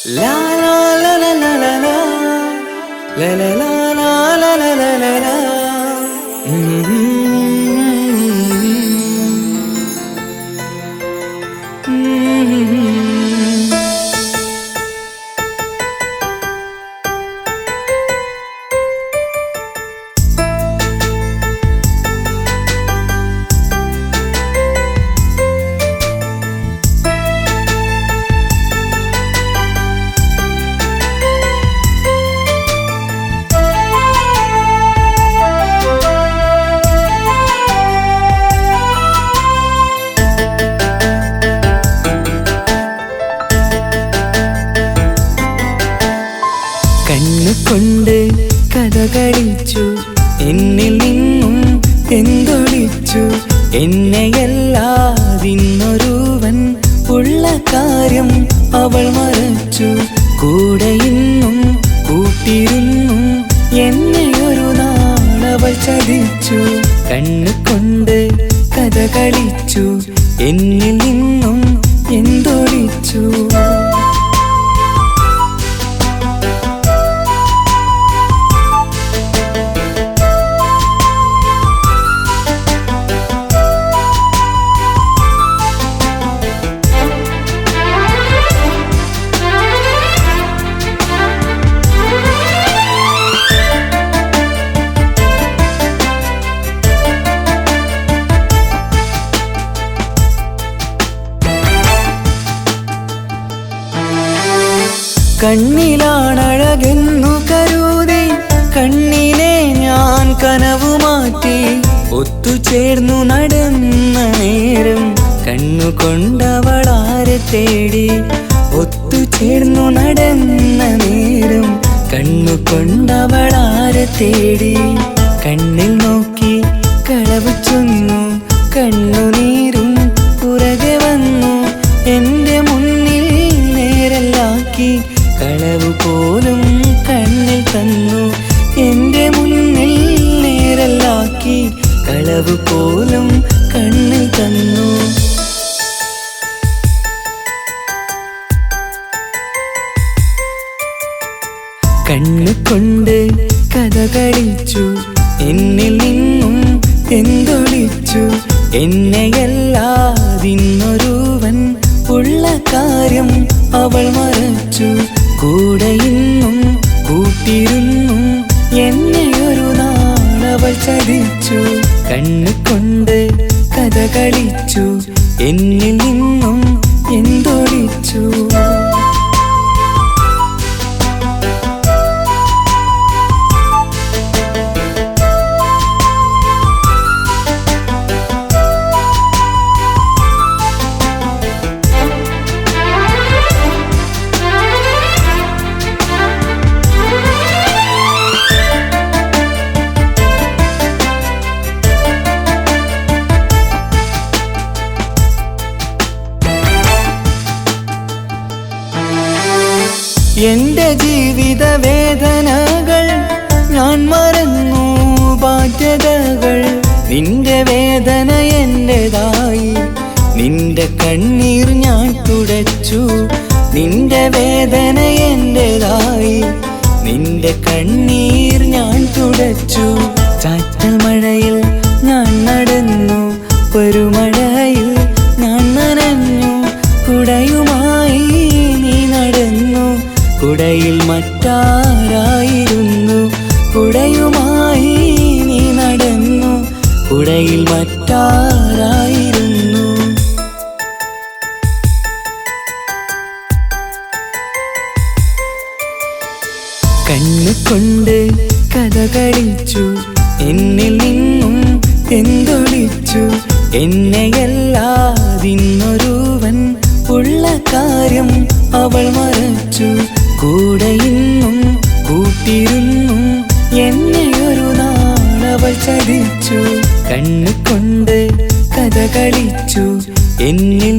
La la la la la la la la la la la la la la la la. കണ്ണുകൊണ്ട് കഥകളിച്ചു എന്നിൽ നിന്നും എന്തൊളിച്ചു എന്നെയല്ലാതിന്നൊരുവൻ ഉള്ള കാര്യം അവൾ മറച്ചു. കൂടെ ഇന്നും കൂട്ടിരുന്നു എന്നെയൊരു നാളവൾ ചതിച്ചു. കണ്ണുകൊണ്ട് കഥകളിച്ചു എന്നിൽ നിന്നും എന്തൊളിച്ചു. കണ്ണിലാണഴകെന്നു കരുതി കണ്ണിനെ ഞാൻ കനവു മാറ്റി. ഒത്തുചേർന്നു നടന്ന നേരം കണ്ണുകൊണ്ടവളാരെ തേടി. ഒത്തുചേർന്നു നടന്ന നേരം കണ്ണുകൊണ്ടവളാരെ തേടി. കണ്ണിൽ നോക്കി കളവ് ചൊന്നു കണ്ണുനീരും പുറകെ വന്നു. എന്റെ മുന്നിൽ നേരല്ലാക്കി കളവ് പോലും കണ്ണിൽ തന്നു. എന്റെ മുന്നിൽ നേരല്ലാക്കി കളവ് പോലും കണ്ണിൽ തന്നു. കണ്ണുകൊണ്ട് കഥകളിച്ചു എന്നിൽ നിന്നും എന്തൊളിച്ചു എന്നെയല്ലാതിന്നൊരുവൻ ഉള്ള കാര്യം അവൾ മറച്ചു. കൂടെ ഇന്നും കൂട്ടിരുന്നു എന്നെയൊരു നാളവൾ ചതിച്ചു. കണ്ണുകൊണ്ട് കഥകളിച്ചു എന്നിൽ നിന്നും എന്തൊളിച്ചു. എന്റെ ജീവിത വേദനകൾ ഞാൻ മറന്നു ബാധ്യതകൾ. നിന്റെ വേദന എന്റേതായി നിന്റെ കണ്ണീർ ഞാൻ തുടച്ചു. നിന്റെ വേദന എന്റേതായി നിന്റെ കണ്ണീർ ഞാൻ തുടച്ചു. ചാറ്റൽ മഴയിൽ ഞാൻ നടന്നു പെരുമഴയിൽ ഞാൻ നനഞ്ഞു. കുടയുമായി നീ നടന്നു കുടയിൽ മറ്റാരായിരുന്നു. കുടയുമായി നീ നടന്നു കുടയിൽ മറ്റാരായിരുന്നു. കണ്ണുകൊണ്ട് കഥകളിച്ചു എന്നിൽ നിന്നും എന്തൊളിച്ചു എന്നെയല്ലാതിന്നൊരുവൻ ഉള്ള കാര്യം അവൾ മറച്ചു. കൂടെ ഇന്നും കൂട്ടിരുന്നു എന്നെയൊരു നാളവൾ ചതിച്ചു. കണ്ണുകൊണ്ട് കഥകളിച്ചു എന്നിൽ